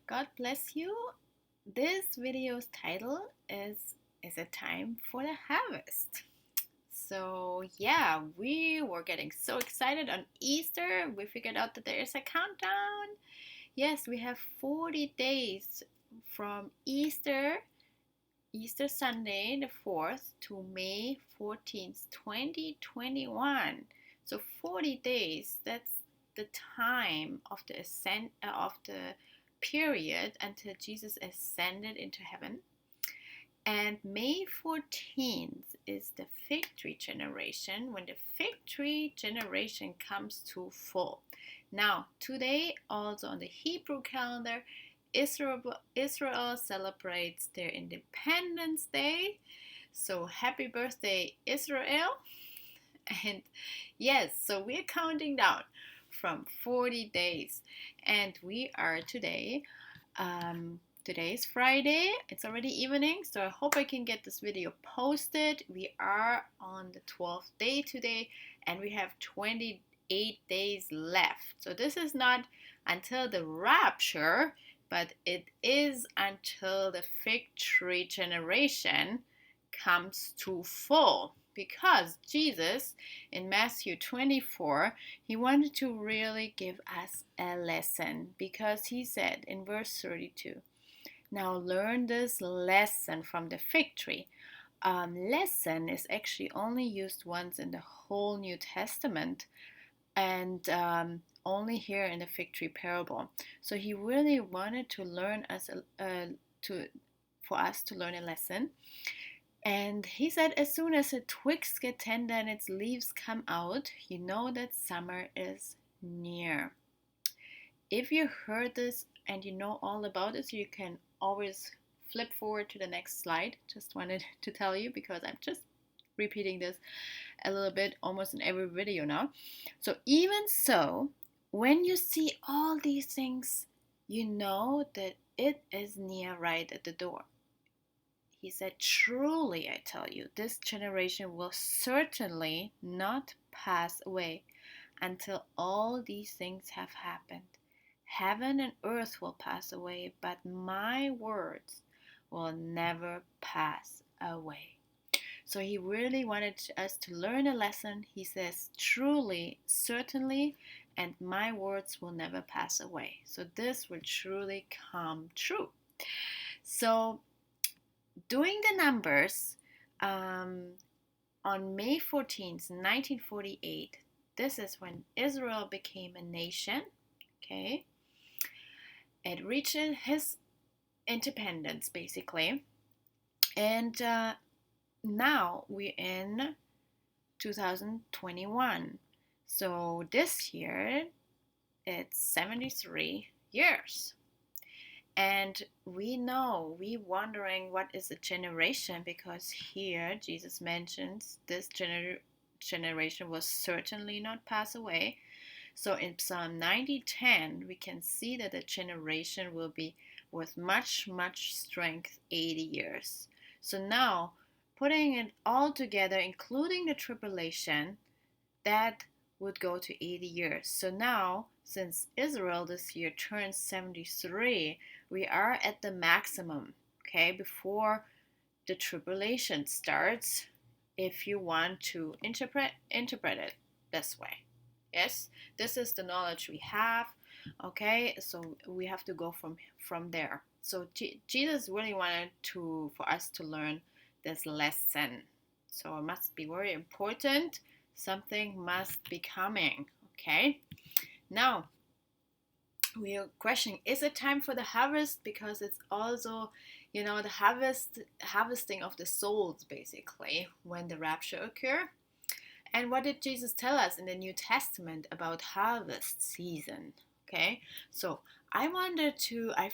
God bless you. This video's title is a time for the harvest. So yeah, we were getting so excited on Easter. We figured out that there is a countdown. Yes, we have 40 days from Easter Sunday the 4th to May 14th, 2021. So 40 days, that's the time of the ascent of the period until Jesus ascended into heaven. And May 14th is the fig tree generation, when the fig tree generation comes to full. Now, today, also on the Hebrew calendar, Israel celebrates their Independence Day. So, happy birthday, Israel! And yes, so we're counting down from 40 days, and we are today. Today is Friday. It's already evening, so I hope I can get this video posted. We are on the 12th day today, and we have 28 days left. So this is not until the rapture, but it is until the fig tree generation comes to full. Because Jesus in Matthew 24, he wanted to really give us a lesson, because he said in verse 32, now learn this lesson from the fig tree. Lesson is actually only used once in the whole New Testament, and only here in the fig tree parable. So he really wanted to learn us for us to learn a lesson. And he said, as soon as the twigs get tender and its leaves come out, you know that summer is near. If you heard this and you know all about it, you can always flip forward to the next slide. Just wanted to tell you, because I'm just repeating this a little bit almost in every video now. So even so, when you see all these things, you know that it is near, right at the door. He said, truly, I tell you, this generation will certainly not pass away until all these things have happened. Heaven and earth will pass away, but my words will never pass away. So he really wanted us to learn a lesson. He says, truly, certainly, and my words will never pass away. So this will truly come true. So doing the numbers, on May 14th, 1948, this is when Israel became a nation. Okay, it reached his independence basically, and now we're in 2021. So this year it's 73 years. And we know, we wondering what is a generation, because here Jesus mentions this generation will certainly not pass away. So in Psalm 90:10, we can see that the generation will be with much, much strength 80 years. So now, putting it all together, including the tribulation, that would go to 80 years. So now, since Israel this year turns 73, we are at the maximum, okay, before the tribulation starts, if you want to interpret it this way. Yes, this is the knowledge we have, okay, so we have to go from there. So Jesus really wanted for us to learn this lesson. So it must be very important. Something must be coming, okay? Now, we are questioning, is it time for the harvest? Because it's also, the harvesting of the souls, basically, when the rapture occur. And what did Jesus tell us in the New Testament about harvest season? Okay, so I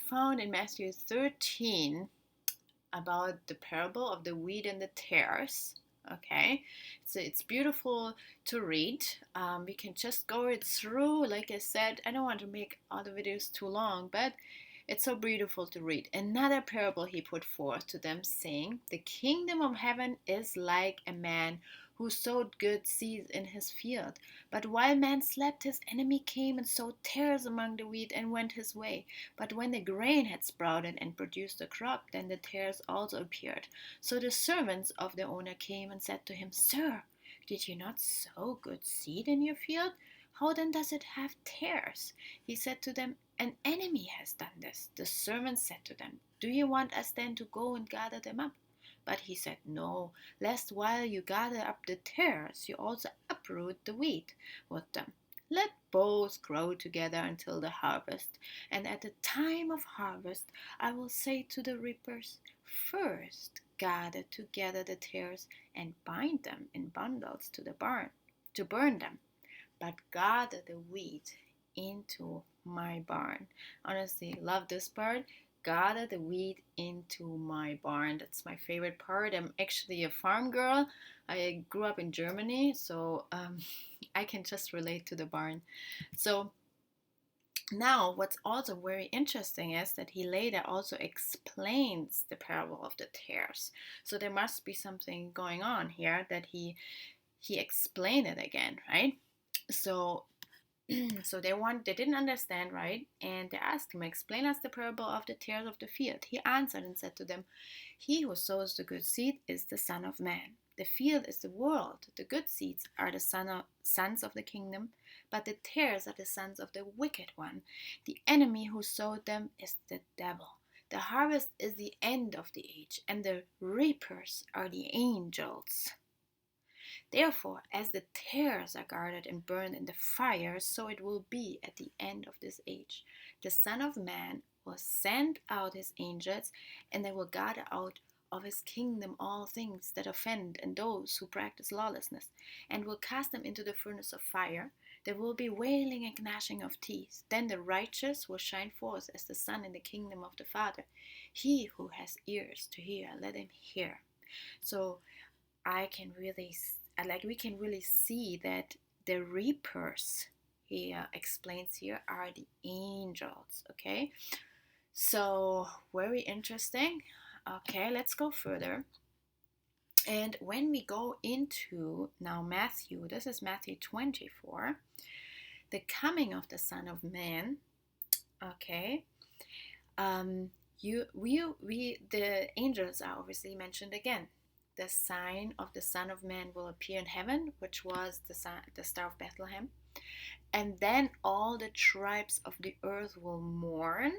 found in Matthew 13 about the parable of the wheat and the tares. Okay, so it's beautiful to read. We can just go it through. Like I said, I don't want to make all the videos too long, but it's so beautiful to read. Another parable he put forth to them, saying, the kingdom of heaven is like a man who sowed good seed in his field. But while man slept, his enemy came and sowed tares among the wheat and went his way. But when the grain had sprouted and produced a crop, then the tares also appeared. So the servants of the owner came and said to him, Sir, did you not sow good seed in your field? How then does it have tares? He said to them, An enemy has done this. The servants said to them, Do you want us then to go and gather them up? But he said, No, lest while you gather up the tares, you also uproot the wheat with them. Let both grow together until the harvest. And at the time of harvest, I will say to the reapers, First gather together the tares and bind them in bundles to the barn to burn them, but gather the wheat into my barn. Honestly, love this part. Gather the wheat into my barn. That's my favorite part. I'm actually a farm girl. I grew up in Germany, so I can just relate to the barn. So now, what's also very interesting is that he later also explains the parable of the tares. So there must be something going on here that he explained it again, right? So so they didn't understand, right? And they asked him, Explain us the parable of the tares of the field. He answered and said to them, He who sows the good seed is the Son of Man. The field is the world. The good seeds are the sons of the kingdom, but the tares are the sons of the wicked one. The enemy who sowed them is the devil. The harvest is the end of the age, and the reapers are the angels. Therefore, as the tares are guarded and burned in the fire, so it will be at the end of this age. The Son of Man will send out his angels, and they will gather out of his kingdom all things that offend and those who practice lawlessness, and will cast them into the furnace of fire. There will be wailing and gnashing of teeth. Then the righteous will shine forth as the sun in the kingdom of the Father. He who has ears to hear, let him hear. So I can really we can really see that the reapers, he explains here, are the angels. Okay, so very interesting. Okay, let's go further. And when we go into now Matthew, this is Matthew 24, the coming of the Son of Man. Okay, the angels are obviously mentioned again. The sign of the Son of Man will appear in heaven, which was the Star of Bethlehem. And then all the tribes of the earth will mourn,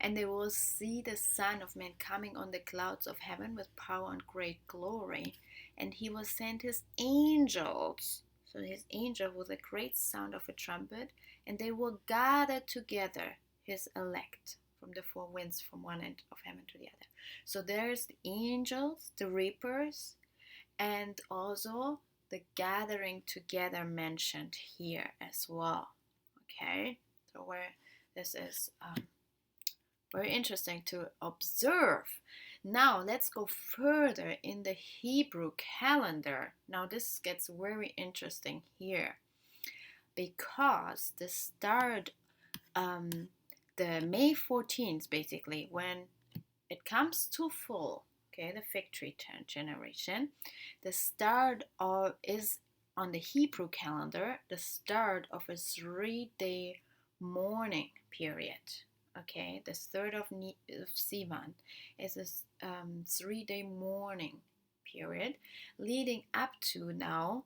and they will see the Son of Man coming on the clouds of heaven with power and great glory. And he will send his angels, so his angel with a great sound of a trumpet, and they will gather together his elect from the four winds, from one end of heaven to the other. So there's the angels, the reapers, and also the gathering together mentioned here as well. Okay, so where this is very interesting to observe. Now let's go further in the Hebrew calendar. Now this gets very interesting here, because the start the May 14th, basically, when it comes to full, okay, the fig tree generation, the start of is on the Hebrew calendar, the start of a 3-day mourning period. Okay, the third of Sivan is a 3-day mourning period leading up to now.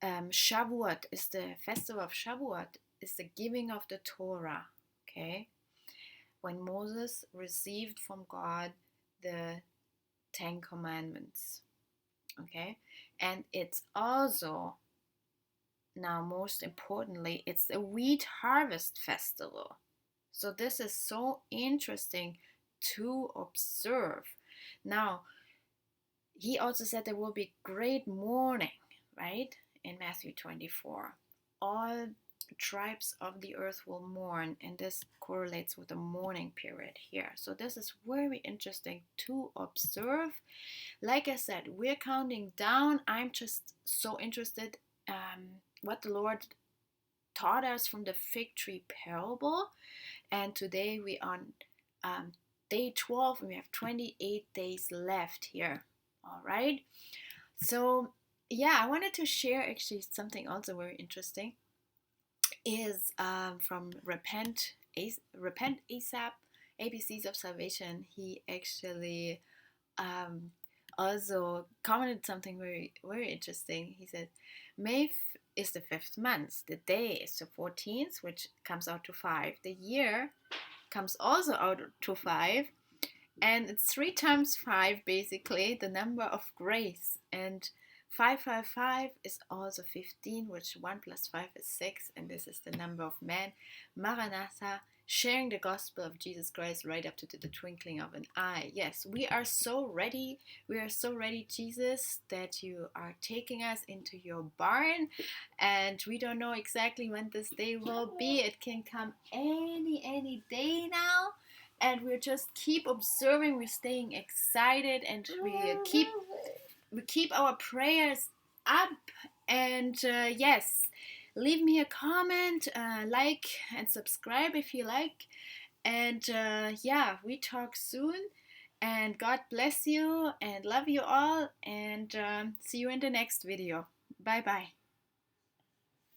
Shavuot is the festival of Shavuot, is the giving of the Torah. Okay, when Moses received from God the 10 Commandments. Okay, and it's also, now most importantly, it's a wheat harvest festival. So this is so interesting to observe. Now, he also said there will be great mourning, right? In Matthew 24. All tribes of the earth will mourn, and this correlates with the mourning period here. So this is very interesting to observe. Like I said, we're counting down. I'm just so interested what the Lord taught us from the fig tree parable. And today we are on day 12, and we have 28 days left here. All right. So yeah, I wanted to share actually something also very interesting is from Repent ASAP, ABCs of Salvation. He actually um, also commented something very very interesting. He said, May is the fifth month. The day is the 14th, which comes out to 5. The year comes also out to 5. And it's 3 times 5, basically, the number of grace. And 555 is also 15, which 1 plus 5 is 6. And this is the number of man. Maranatha, sharing the gospel of Jesus Christ right up to the twinkling of an eye. Yes, we are so ready. We are so ready, Jesus, that you are taking us into your barn. And we don't know exactly when this day will be. It can come any day now, and we just keep observing. We're staying excited, and we keep our prayers up. And yes, leave me a comment, like and subscribe if you like. And yeah, we talk soon. And God bless you and love you all. And see you in the next video. Bye bye.